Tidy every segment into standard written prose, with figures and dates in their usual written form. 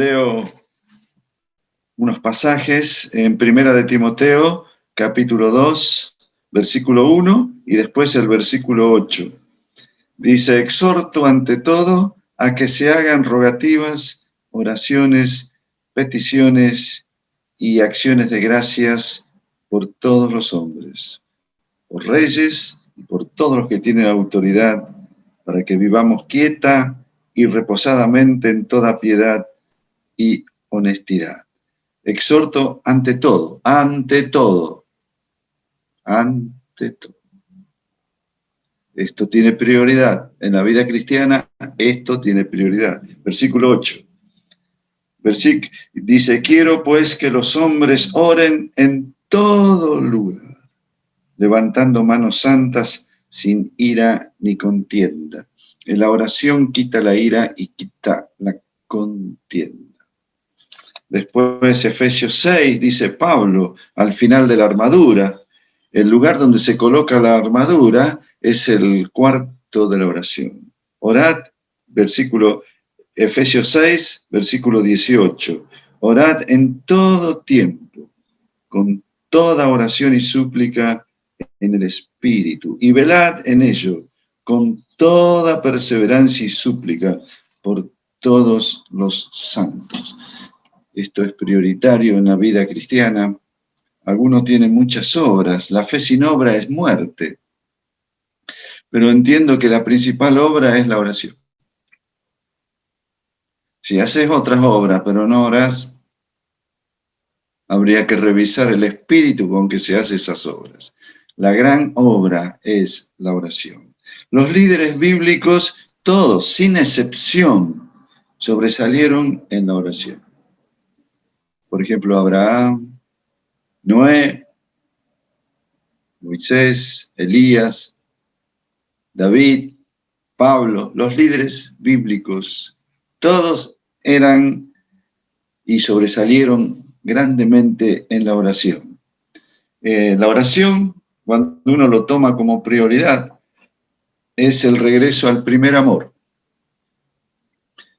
Leo unos pasajes en Primera de Timoteo, capítulo 2, versículo 1, y después el versículo 8. Dice: exhorto ante todo a que se hagan rogativas, oraciones, peticiones y acciones de gracias por todos los hombres, por reyes y por todos los que tienen autoridad, para que vivamos quieta y reposadamente en toda piedad y honestidad. Exhorto ante todo, ante todo, ante todo. Esto tiene prioridad. En la vida cristiana, esto tiene prioridad. Versículo 8. Dice: quiero pues que los hombres oren en todo lugar, levantando manos santas, sin ira ni contienda. En la oración quita la ira y quita la contienda. Después, Efesios 6, dice Pablo, al final de la armadura, el lugar donde se coloca la armadura es el cuarto de la oración. Orad, Efesios 6, versículo 18. Orad en todo tiempo, con toda oración y súplica en el Espíritu, y velad en ello, con toda perseverancia y súplica por todos los santos. Esto es prioritario en la vida cristiana. Algunos tienen muchas obras. La fe sin obra es muerte. Pero entiendo que la principal obra es la oración. Si haces otras obras, pero no oras, habría que revisar el espíritu con que se hacen esas obras. La gran obra es la oración. Los líderes bíblicos, todos, sin excepción, sobresalieron en la oración. Por ejemplo, Abraham, Noé, Moisés, Elías, David, Pablo, los líderes bíblicos, todos eran y sobresalieron grandemente en la oración. La oración, cuando uno lo toma como prioridad, es el regreso al primer amor.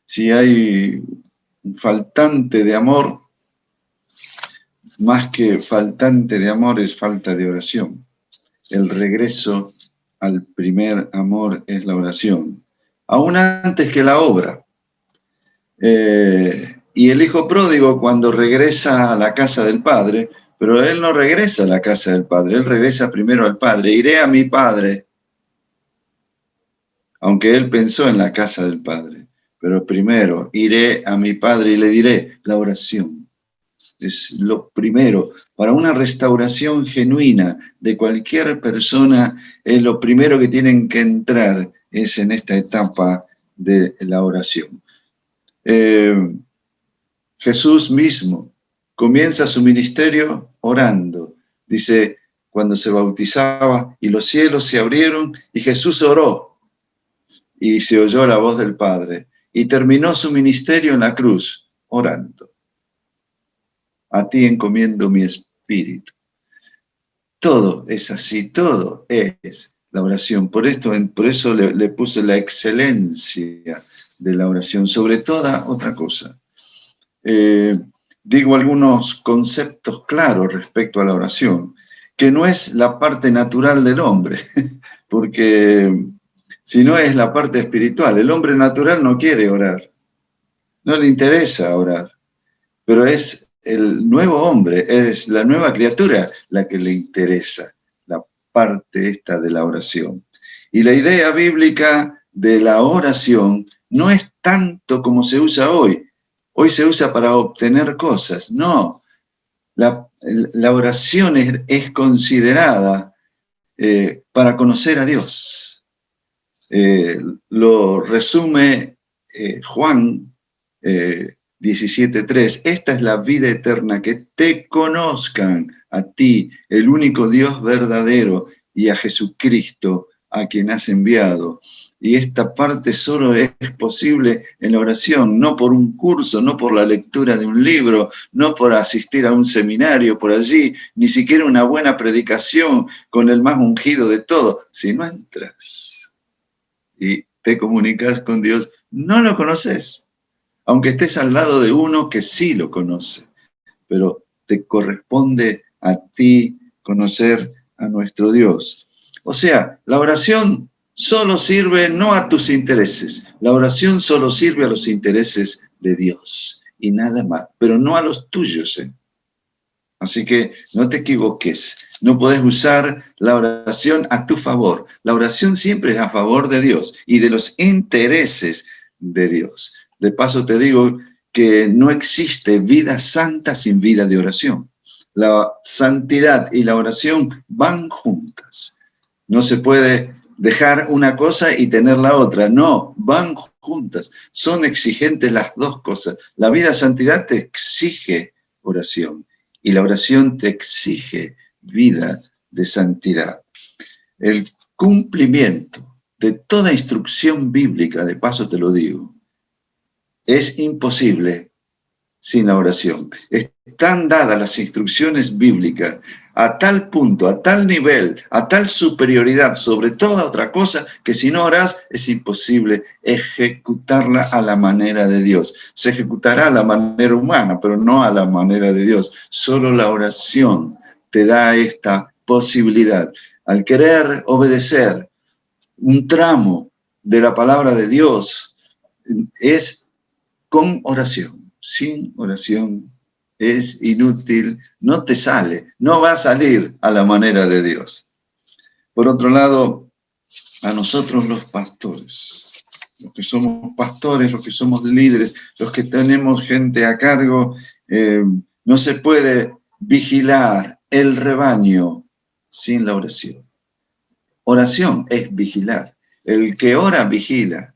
Si hay un faltante de amor, más que faltante de amor es falta de oración. El regreso al primer amor es la oración, aún antes que la obra. Y el hijo pródigo, cuando regresa a la casa del padre, pero él no regresa a la casa del padre, él regresa primero al padre. Iré a mi padre, aunque él pensó en la casa del padre, pero primero iré a mi padre y le diré. La oración es lo primero. Para una restauración genuina de cualquier persona, es lo primero que tienen que entrar es en esta etapa de la oración. Jesús mismo comienza su ministerio orando. Dice, cuando se bautizaba, y los cielos se abrieron, y Jesús oró, y se oyó la voz del Padre, y terminó su ministerio en la cruz, orando. A ti encomiendo mi espíritu. Todo es así, todo es la oración. Por eso le puse la excelencia de la oración, sobre toda otra cosa. Digo algunos conceptos claros respecto a la oración, que no es la parte natural del hombre, porque si no es la parte espiritual. El hombre natural no quiere orar, no le interesa orar, pero es el nuevo hombre, es la nueva criatura la que le interesa la parte esta de la oración. Y la idea bíblica de la oración no es tanto como se usa hoy. Hoy se usa para obtener cosas. No, la oración es considerada para conocer a Dios. Lo resume Juan 17:3. Esta es la vida eterna, que te conozcan a ti, el único Dios verdadero, y a Jesucristo, a quien has enviado. Y esta parte solo es posible en la oración, no por un curso, no por la lectura de un libro, no por asistir a un seminario por allí, ni siquiera una buena predicación con el más ungido de todo. Si no entras y te comunicas con Dios, no lo conoces. aunque estés al lado de uno que sí lo conoce, pero te corresponde a ti conocer a nuestro Dios. O sea, la oración solo sirve no a tus intereses, la oración solo sirve a los intereses de Dios y nada más, pero no a los tuyos, ¿eh? Así que no te equivoques, no podés usar la oración a tu favor. La oración siempre es a favor de Dios y de los intereses de Dios. De paso te digo que no existe vida santa sin vida de oración. La santidad y la oración van juntas. No se puede dejar una cosa y tener la otra. No, van juntas. Son exigentes las dos cosas. La vida de santidad te exige oración. Y la oración te exige vida de santidad. El cumplimiento de toda instrucción bíblica, de paso te lo digo, es imposible sin la oración. Están dadas las instrucciones bíblicas a tal punto, a tal nivel, a tal superioridad sobre toda otra cosa, que si no orás es imposible ejecutarla a la manera de Dios. Se ejecutará a la manera humana, pero no a la manera de Dios. Solo la oración te da esta posibilidad. Al querer obedecer un tramo de la palabra de Dios, es con oración. Sin oración es inútil, no te sale, no va a salir a la manera de Dios. Por otro lado, a nosotros los pastores, los que somos pastores, los que somos líderes, los que tenemos gente a cargo, no se puede vigilar el rebaño sin la oración. Oración es vigilar. El que ora, vigila.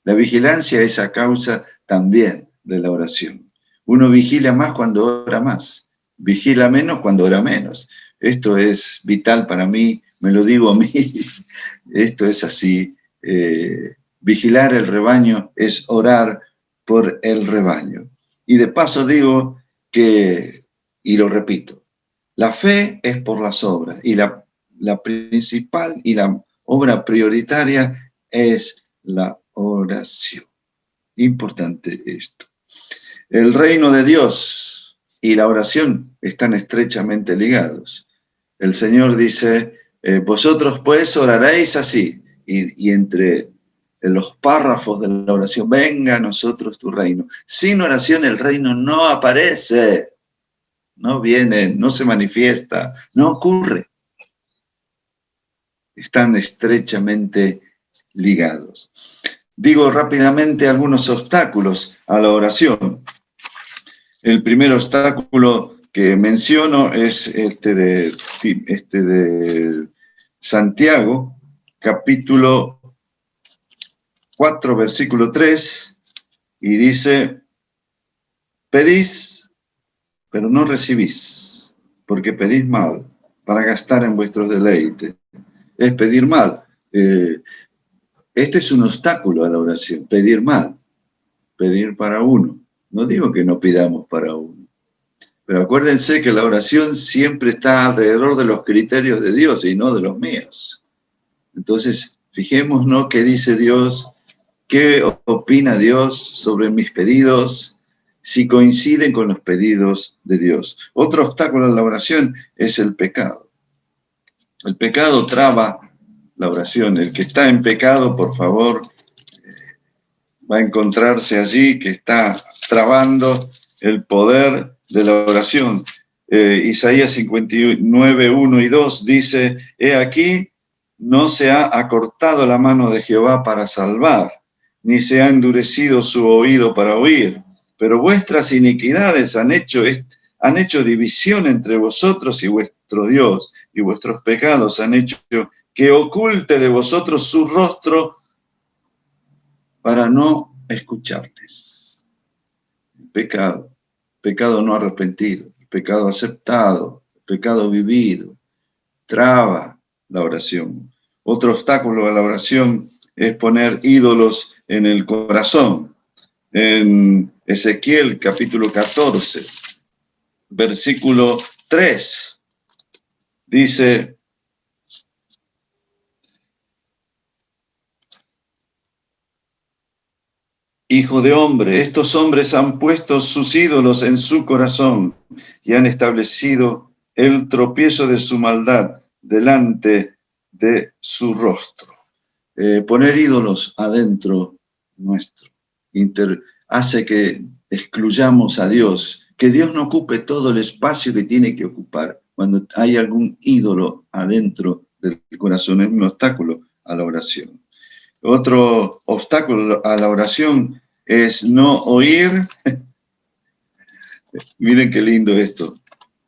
La vigilancia es a causa también de la oración. Uno vigila más cuando ora más, vigila menos cuando ora menos. Esto es vital para mí, me lo digo a mí, esto es así. Vigilar el rebaño es orar por el rebaño. Y de paso digo que, y lo repito, la fe es por las obras y la principal y la obra prioritaria es la oración. Importante esto. El reino de Dios y la oración están estrechamente ligados. El Señor dice, vosotros pues oraréis así, y entre los párrafos de la oración, venga a nosotros tu reino. Sin oración el reino no aparece, no viene, no se manifiesta, no ocurre. Están estrechamente ligados. Digo rápidamente algunos obstáculos a la oración. El primer obstáculo que menciono es este de Santiago, capítulo 4, versículo 3, y dice, pedís, pero no recibís, porque pedís mal, para gastar en vuestros deleites. Es pedir mal. Este es un obstáculo a la oración, pedir mal, pedir para uno. No digo que no pidamos para uno, pero acuérdense que la oración siempre está alrededor de los criterios de Dios y no de los míos. Entonces, fijémonos qué dice Dios, qué opina Dios sobre mis pedidos, si coinciden con los pedidos de Dios. Otro obstáculo a la oración es el pecado. El pecado traba la oración. El que está en pecado, por favor, va a encontrarse allí que está trabando el poder de la oración. Isaías 59, 1 y 2 dice, he aquí, no se ha acortado la mano de Jehová para salvar, ni se ha endurecido su oído para oír, pero vuestras iniquidades han hecho división entre vosotros y vuestro Dios, y vuestros pecados han hecho que oculte de vosotros su rostro para no escucharles. Pecado no arrepentido, pecado aceptado, pecado vivido, traba la oración. Otro obstáculo a la oración es poner ídolos en el corazón. En Ezequiel capítulo 14, versículo 3, dice, Hijo de hombre, estos hombres han puesto sus ídolos en su corazón y han establecido el tropiezo de su maldad delante de su rostro. Poner ídolos adentro nuestro hace que excluyamos a Dios, que Dios no ocupe todo el espacio que tiene que ocupar. Cuando hay algún ídolo adentro del corazón, es un obstáculo a la oración. Otro obstáculo a la oración es no oír, miren qué lindo esto,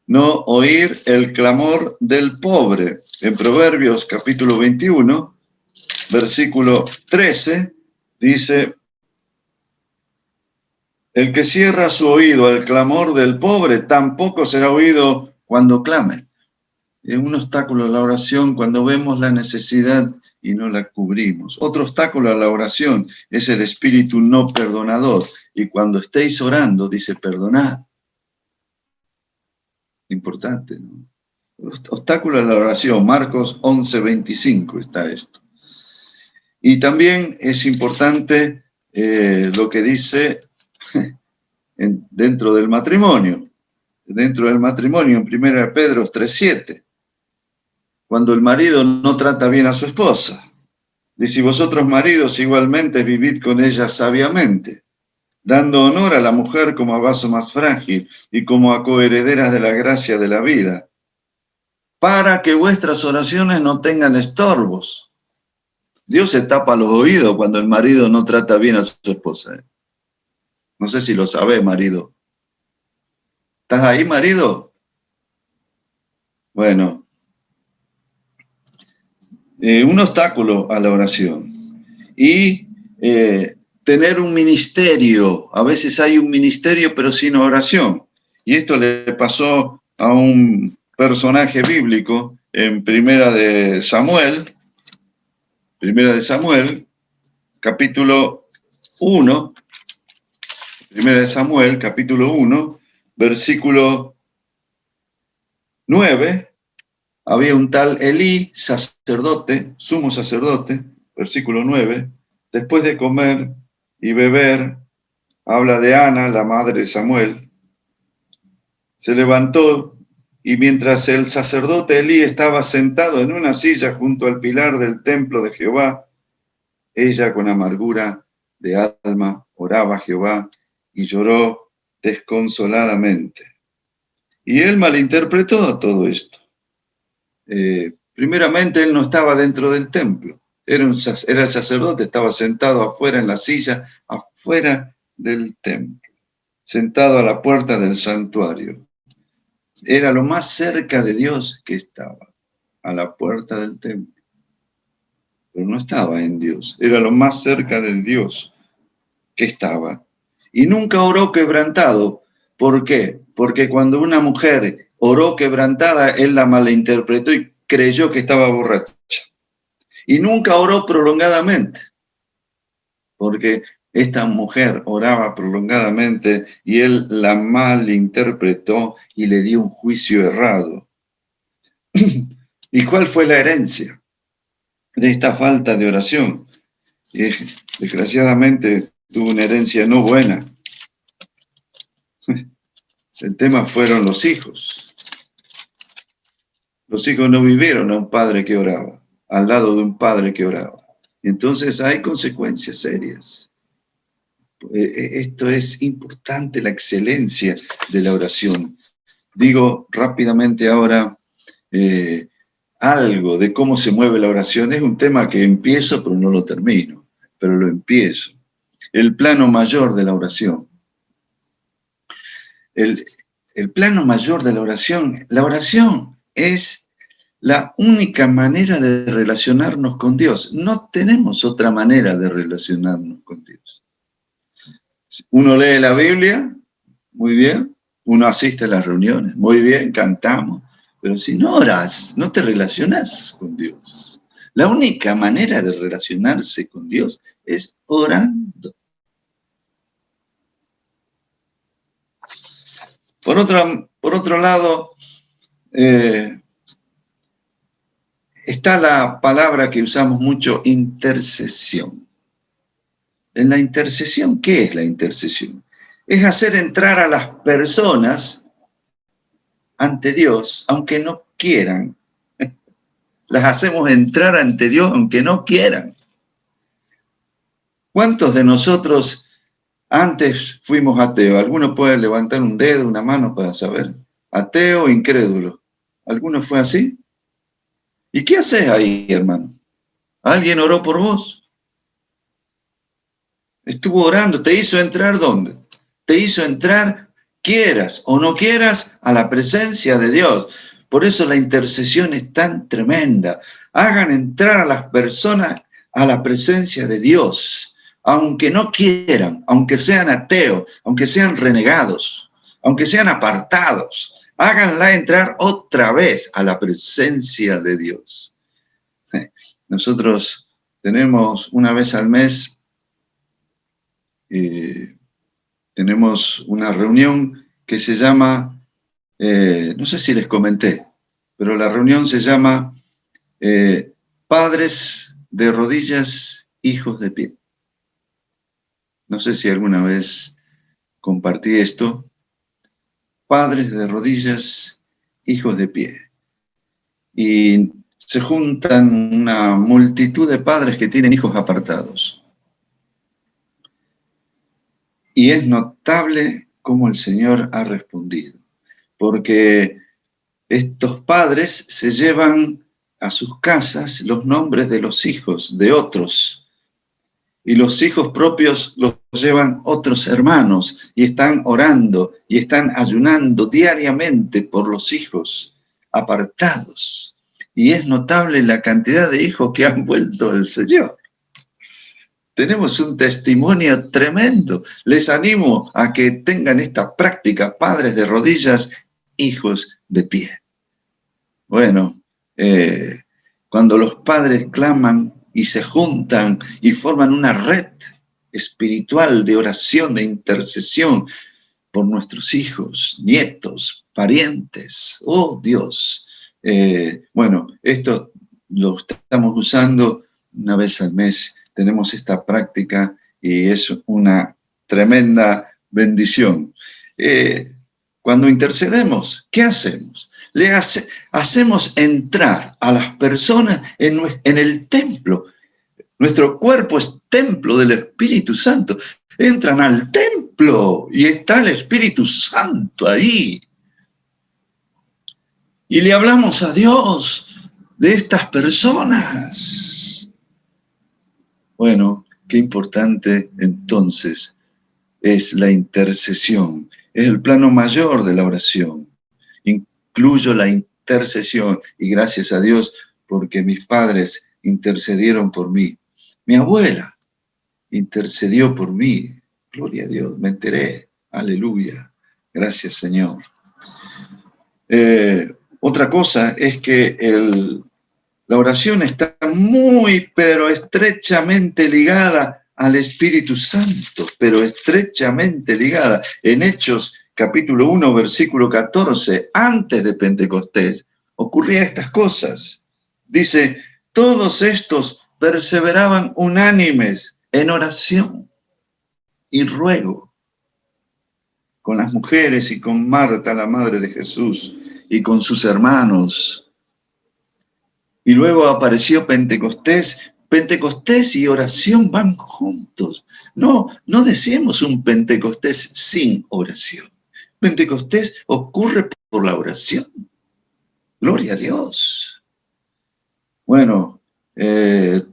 no oír el clamor del pobre. En Proverbios capítulo 21, versículo 13, dice: el que cierra su oído al clamor del pobre, tampoco será oído cuando clame. Es un obstáculo a la oración cuando vemos la necesidad y no la cubrimos. Otro obstáculo a la oración es el espíritu no perdonador. Y cuando estéis orando, dice, perdonad. Importante, ¿no? Obstáculo a la oración, Marcos 11:25 está esto. Y también es importante lo que dice dentro del matrimonio. Dentro del matrimonio, en 1 Pedro 3:7. Cuando el marido no trata bien a su esposa. Dice, vosotros maridos igualmente vivid con ella sabiamente, dando honor a la mujer como a vaso más frágil y como a coherederas de la gracia de la vida, para que vuestras oraciones no tengan estorbos. Dios se tapa los oídos cuando el marido no trata bien a su esposa. No sé si lo sabe, marido. ¿Estás ahí, marido? Bueno, un obstáculo a la oración. Y tener un ministerio. A veces hay un ministerio, pero sin oración. Y esto le pasó a un personaje bíblico en Primera de Samuel, capítulo 1, Primera de Samuel, capítulo 1, versículo 9, había un tal Elí, sacerdote, sumo sacerdote, versículo 9, después de comer y beber, habla de Ana, la madre de Samuel, se levantó y mientras el sacerdote Elí estaba sentado en una silla junto al pilar del templo de Jehová, ella con amargura de alma oraba a Jehová y lloró desconsoladamente. Y él malinterpretó todo esto. Primeramente, él no estaba dentro del templo. Era el sacerdote, estaba sentado afuera en la silla, afuera del templo, sentado a la puerta del santuario. Era lo más cerca de Dios que estaba, a la puerta del templo. Pero no estaba en Dios, era lo más cerca de Dios que estaba. Y nunca oró quebrantado. ¿Por qué? Porque cuando una mujer oró quebrantada, él la malinterpretó y creyó que estaba borracha. Y nunca oró prolongadamente, porque esta mujer oraba prolongadamente y él la malinterpretó y le dio un juicio errado. ¿Y cuál fue la herencia de esta falta de oración? Desgraciadamente tuvo una herencia no buena. El tema fueron los hijos. Los hijos no vivieron a un padre que oraba, al lado de un padre que oraba. Entonces hay consecuencias serias. Esto es importante, la excelencia de la oración. Digo rápidamente ahora algo de cómo se mueve la oración. Es un tema que empiezo, pero no lo termino, pero lo empiezo. El plano mayor de la oración. El plano mayor de la oración es la única manera de relacionarnos con Dios. No tenemos otra manera de relacionarnos con Dios. Uno lee la Biblia, muy bien. Uno asiste a las reuniones, muy bien, cantamos. Pero si no oras, no te relacionas con Dios. La única manera de relacionarse con Dios es orando. Por otro lado, está la palabra que usamos mucho, intercesión. En la intercesión, ¿qué es la intercesión? Es hacer entrar a las personas ante Dios, aunque no quieran. Las hacemos entrar ante Dios, aunque no quieran. ¿Cuántos de nosotros antes fuimos ateos? ¿Alguno puede levantar un dedo, una mano para saber? Ateo o incrédulo. ¿Alguno fue así? ¿Y qué haces ahí, hermano? ¿Alguien oró por vos? Estuvo orando, ¿te hizo entrar dónde? Te hizo entrar, quieras o no quieras, a la presencia de Dios. Por eso la intercesión es tan tremenda. Hagan entrar a las personas a la presencia de Dios, aunque no quieran, aunque sean ateos, aunque sean renegados, aunque sean apartados. Háganla entrar otra vez a la presencia de Dios. Nosotros tenemos una vez al mes tenemos una reunión que se llama, no sé si les comenté, pero la reunión se llama Padres de Rodillas, Hijos de Pie. No sé si alguna vez compartí esto. Padres de Rodillas, Hijos de Pie. Y se juntan una multitud de padres que tienen hijos apartados. Y es notable cómo el Señor ha respondido, porque estos padres se llevan a sus casas los nombres de los hijos de otros, y los hijos propios los llevan otros hermanos, y están orando y están ayunando diariamente por los hijos apartados. Y es notable la cantidad de hijos que han vuelto al Señor. Tenemos un testimonio tremendo. Les animo a que tengan esta práctica, padres de rodillas, hijos de pie. Bueno, cuando los padres claman y se juntan y forman una red espiritual de oración, de intercesión por nuestros hijos, nietos, parientes, oh Dios. Bueno, esto lo estamos usando una vez al mes. Tenemos esta práctica y es una tremenda bendición. Cuando intercedemos, ¿qué hacemos? Hacemos entrar a las personas en el templo. Nuestro cuerpo es templo del Espíritu Santo. Entran al templo y está el Espíritu Santo ahí. Y le hablamos a Dios de estas personas. Bueno, qué importante entonces es la intercesión. Es el plano mayor de la oración. Incluyo la intercesión y gracias a Dios porque mis padres intercedieron por mí. Mi abuela intercedió por mí. Gloria a Dios, me enteré. Aleluya. Gracias, Señor. Otra cosa es que la oración está muy, pero estrechamente ligada al Espíritu Santo, pero estrechamente ligada. En Hechos capítulo 1, versículo 14, antes de Pentecostés, ocurrían estas cosas. Dice, todos estos perseveraban unánimes en oración y ruego con las mujeres y con Marta, la madre de Jesús, y con sus hermanos. Y luego apareció Pentecostés. Pentecostés y oración van juntos. No deseemos un Pentecostés sin oración. Pentecostés ocurre por la oración. Gloria a Dios. Bueno,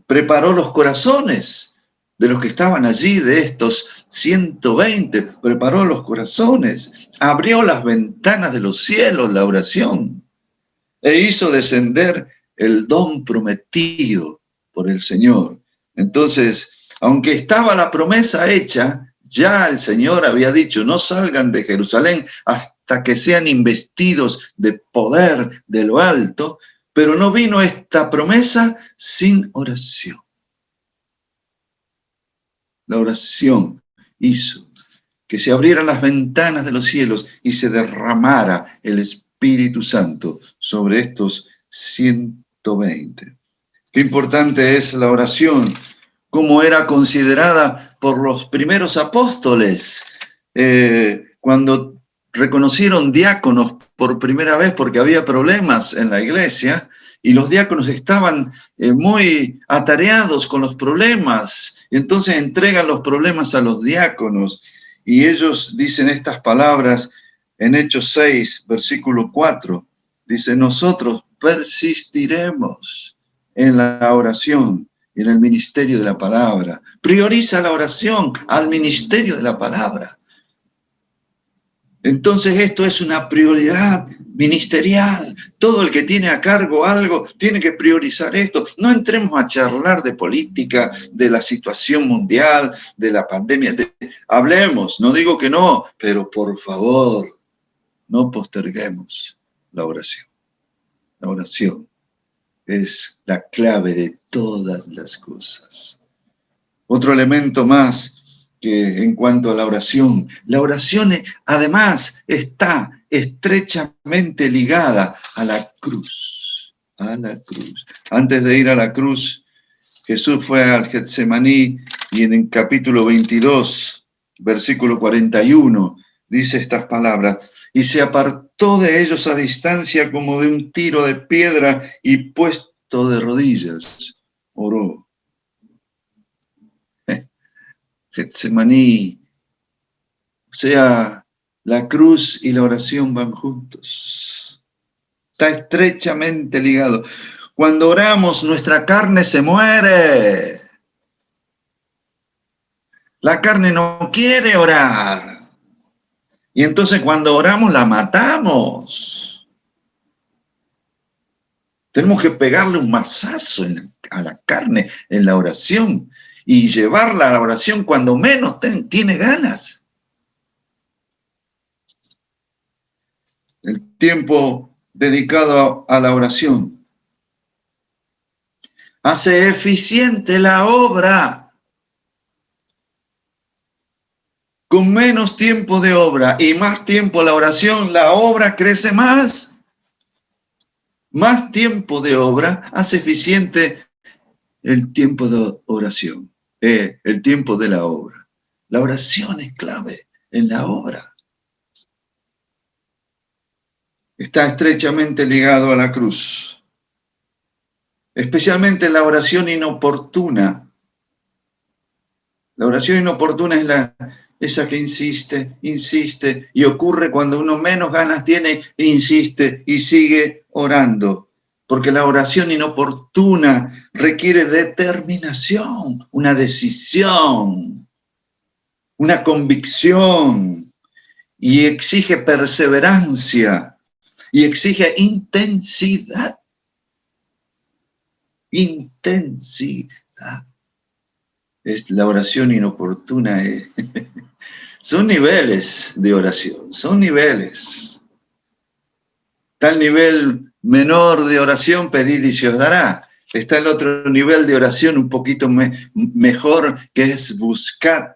preparó los corazones de los que estaban allí, de estos 120, preparó los corazones, abrió las ventanas de los cielos, la oración, e hizo descender el don prometido por el Señor. Entonces, aunque estaba la promesa hecha, ya el Señor había dicho, no salgan de Jerusalén hasta que sean investidos de poder de lo alto, pero no vino esta promesa sin oración. La oración hizo que se abrieran las ventanas de los cielos y se derramara el Espíritu Santo sobre estos 120. Qué importante es la oración, como era considerada por los primeros apóstoles, cuando reconocieron diáconos por primera vez porque había problemas en la iglesia, y los diáconos estaban muy atareados con los problemas, y entonces entregan los problemas a los diáconos, y ellos dicen estas palabras en Hechos 6, versículo 4, dice, nosotros persistiremos en la oración y en el ministerio de la palabra. Prioriza la oración al ministerio de la palabra. Entonces esto es una prioridad ministerial. Todo el que tiene a cargo algo tiene que priorizar esto. No entremos a charlar de política, de la situación mundial, de la pandemia. Hablemos, no digo que no, pero por favor, no posterguemos la oración. La oración es la clave de todas las cosas. Otro elemento más que en cuanto a la oración además está estrechamente ligada a la cruz. A la cruz. Antes de ir a la cruz, Jesús fue al Getsemaní y en el capítulo 22, versículo 41, dice estas palabras, y se apartó de ellos a distancia como de un tiro de piedra y puesto de rodillas, oró. Getsemaní, o sea, la cruz y la oración van juntos. Está estrechamente ligado. Cuando oramos, nuestra carne se muere. La carne no quiere orar. Y entonces cuando oramos, la matamos. Tenemos que pegarle un mazazo a la carne en la oración y llevarla a la oración cuando menos tiene ganas. El tiempo dedicado a la oración hace eficiente la obra. Con menos tiempo de obra y más tiempo la oración, la obra crece más. Más tiempo de obra hace eficiente el tiempo de oración, el tiempo de la obra. La oración es clave en la obra. Está estrechamente ligado a la cruz. Especialmente la oración inoportuna. La oración inoportuna es esa que insiste y ocurre cuando uno menos ganas tiene, insiste y sigue orando. Porque la oración inoportuna requiere determinación, una decisión, una convicción y exige perseverancia y exige intensidad. Intensidad. Es la oración inoportuna. Son niveles de oración, son niveles. Está el nivel menor de oración, pedid y se os dará. Está el otro nivel de oración un poquito mejor, que es buscad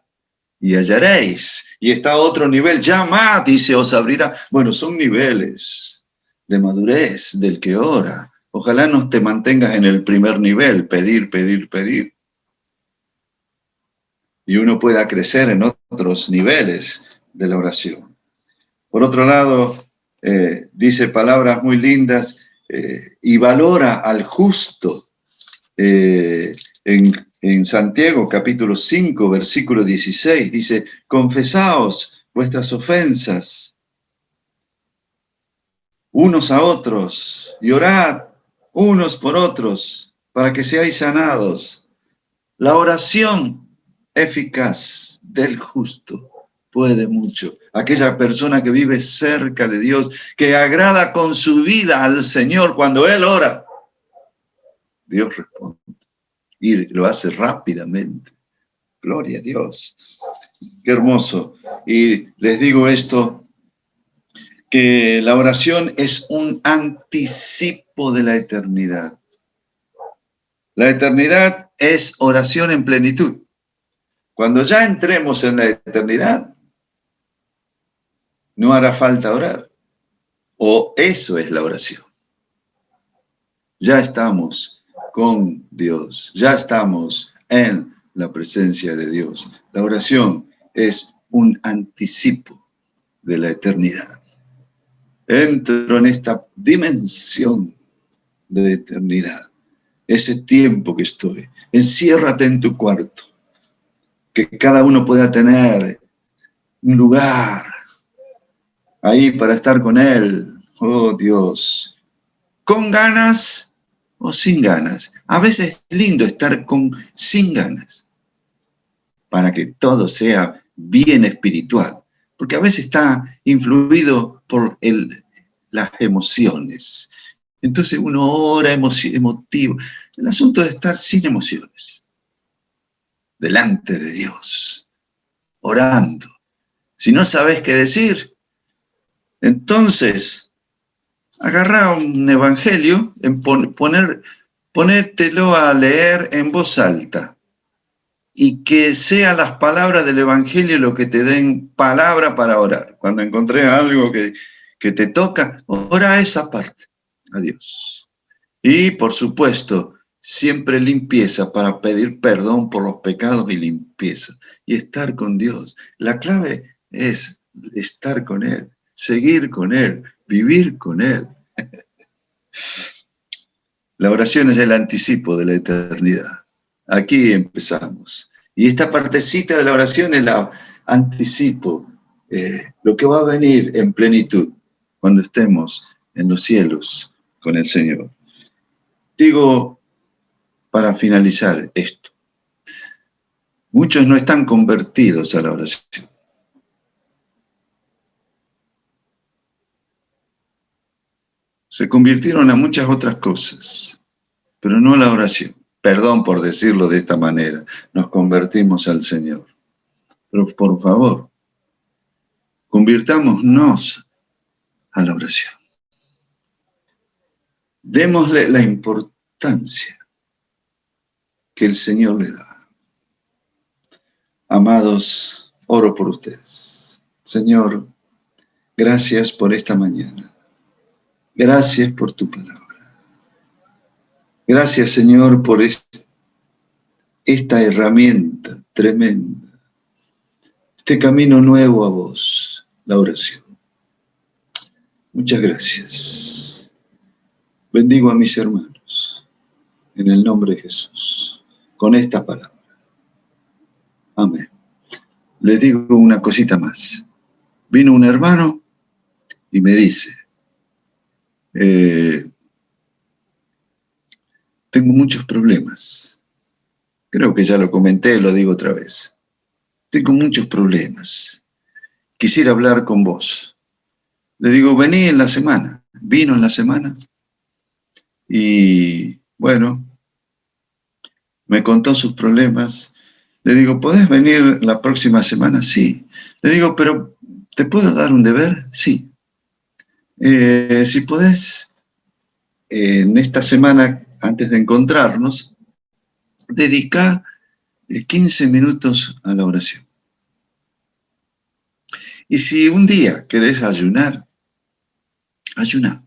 y hallaréis. Y está otro nivel, llamad y se os abrirá. Bueno, son niveles de madurez del que ora. Ojalá no te mantengas en el primer nivel, pedir, pedir, pedir. Y uno pueda crecer en otros niveles de la oración. Por otro lado, dice palabras muy lindas y valora al justo. En Santiago, capítulo 5, versículo 16, dice, confesaos vuestras ofensas unos a otros y orad unos por otros para que seáis sanados. La oración eficaz del justo puede mucho. Aquella persona que vive cerca de Dios, que agrada con su vida al Señor cuando Él ora, Dios responde y lo hace rápidamente. Gloria a Dios. Qué hermoso. Y les digo esto, que la oración es un anticipo de la eternidad. La eternidad es oración en plenitud. Cuando ya entremos en la eternidad, no hará falta orar. O eso es la oración. Ya estamos con Dios, ya estamos en la presencia de Dios. La oración es un anticipo de la eternidad. Entro en esta dimensión de eternidad, ese tiempo que estoy. Enciérrate en tu cuarto, que cada uno pueda tener un lugar ahí para estar con Él. Oh Dios, con ganas o sin ganas. A veces es lindo estar sin ganas, para que todo sea bien espiritual, porque a veces está influido por las emociones. Entonces uno ora emotivo. El asunto es estar sin emociones, delante de Dios, orando. Si no sabes qué decir, entonces agarrá un evangelio, ponértelo a leer en voz alta y que sean las palabras del evangelio lo que te den palabra para orar. Cuando encontré algo que te toca, ora esa parte a Dios. Y por supuesto, siempre limpieza para pedir perdón por los pecados y limpieza. Y estar con Dios. La clave es estar con Él, seguir con Él, vivir con Él. La oración es el anticipo de la eternidad. Aquí empezamos. Y esta partecita de la oración es el anticipo, lo que va a venir en plenitud cuando estemos en los cielos con el Señor. Digo, para finalizar esto, muchos no están convertidos a la oración. Se convirtieron a muchas otras cosas, pero no a la oración. Perdón por decirlo de esta manera, nos convertimos al Señor. Pero por favor, convirtámonos a la oración. Démosle la importancia que el Señor le da. Amados, oro por ustedes. Señor, gracias por esta mañana. Gracias por tu palabra. Gracias, Señor, por esta herramienta tremenda, este camino nuevo a vos, la oración. Muchas gracias. Bendigo a mis hermanos en el nombre de Jesús, con esta palabra. Amén. Les digo una cosita más. Vino un hermano y me dice, tengo muchos problemas. Creo que ya lo comenté, lo digo otra vez. Tengo muchos problemas. Quisiera hablar con vos. Le digo, vení en la semana. Vino en la semana. Y bueno, me contó sus problemas. Le digo, ¿podés venir la próxima semana? Sí. Le digo, pero ¿te puedo dar un deber? Sí. Si podés, en esta semana, antes de encontrarnos, dedica 15 minutos a la oración. Y si un día querés ayunar, ayuná.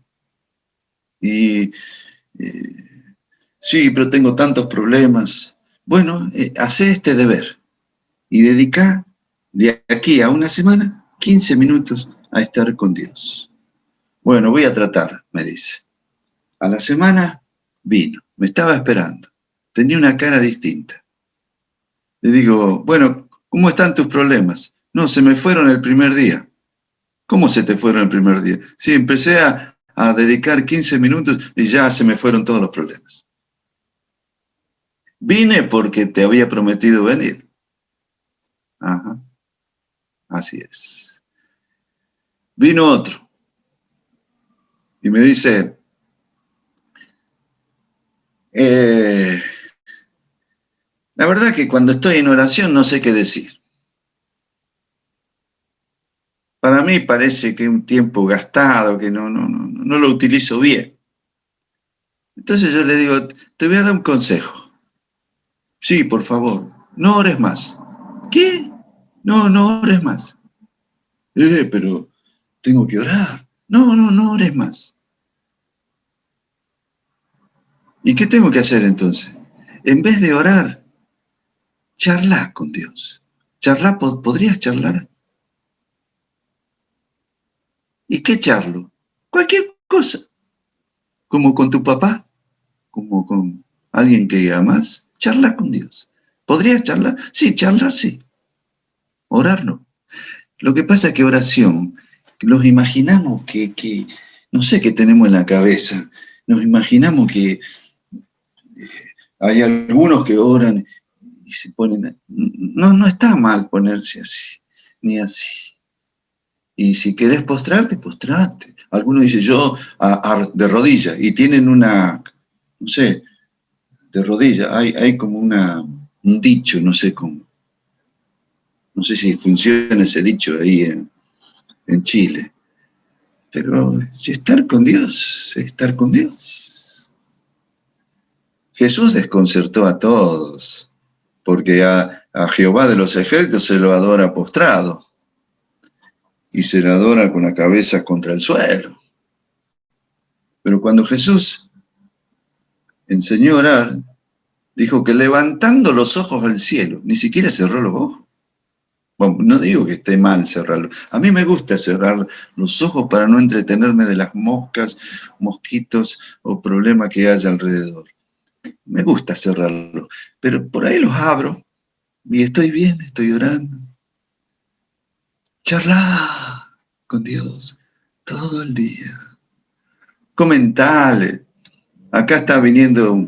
Y sí, pero tengo tantos problemas. Bueno, hacé este deber y dedica de aquí a una semana 15 minutos a estar con Dios. Bueno, voy a tratar, me dice. A la semana vino, me estaba esperando. Tenía una cara distinta. Le digo, bueno, ¿cómo están tus problemas? No, se me fueron el primer día. ¿Cómo se te fueron el primer día? Sí, empecé a dedicar 15 minutos y ya se me fueron todos los problemas. Vine porque te había prometido venir. Ajá, así es. Vino otro y me dice, la verdad que cuando estoy en oración no sé qué decir. Para mí parece que es un tiempo gastado, que no lo utilizo bien. Entonces yo le digo, te voy a dar un consejo. Sí, por favor, no ores más. ¿Qué? No ores más. Pero tengo que orar. No ores más. ¿Y qué tengo que hacer entonces? En vez de orar, charlá con Dios. ¿Podrías charlar? ¿Y qué charlo? Cualquier cosa. Como con tu papá, como con alguien que amás, charla con Dios. ¿Podrías charlar? Sí, charlar sí. Orar no. Lo que pasa es que oración, los imaginamos que no sé qué tenemos en la cabeza. Nos imaginamos que hay algunos que oran y se ponen... No está mal ponerse así, ni así. Y si querés postrarte, postrate. Algunos dicen yo de rodillas y tienen una, no sé, de rodillas. Hay como un dicho, no sé cómo. No sé si funciona ese dicho ahí en Chile. Pero estar con Dios, estar con Dios. Jesús desconcertó a todos, porque a Jehová de los ejércitos se lo adora postrado y se le adora con la cabeza contra el suelo. Pero cuando Jesús enseñó a orar, dijo que levantando los ojos al cielo, ni siquiera cerró los ojos. Bueno, no digo que esté mal cerrarlo. A mí me gusta cerrar los ojos para no entretenerme de las moscas, mosquitos o problemas que haya alrededor. Me gusta cerrarlo, pero por ahí los abro y estoy bien, estoy orando. Charlar con Dios todo el día. Comentale. Acá está viniendo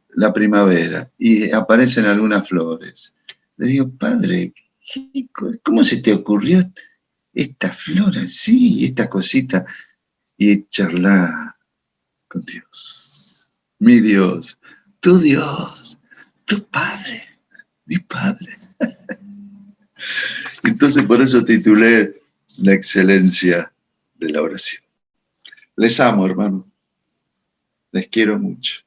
la primavera y aparecen algunas flores. Le digo, padre, ¿cómo se te ocurrió esta flor así, esta cosita? Y charlar con Dios. Mi Dios, tu Dios, tu Padre, mi Padre. Entonces por eso titulé La excelencia de la oración. Les amo, hermano. Les quiero mucho.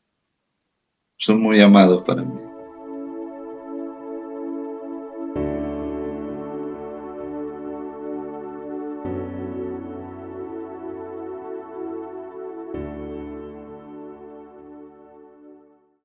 Son muy amados para mí.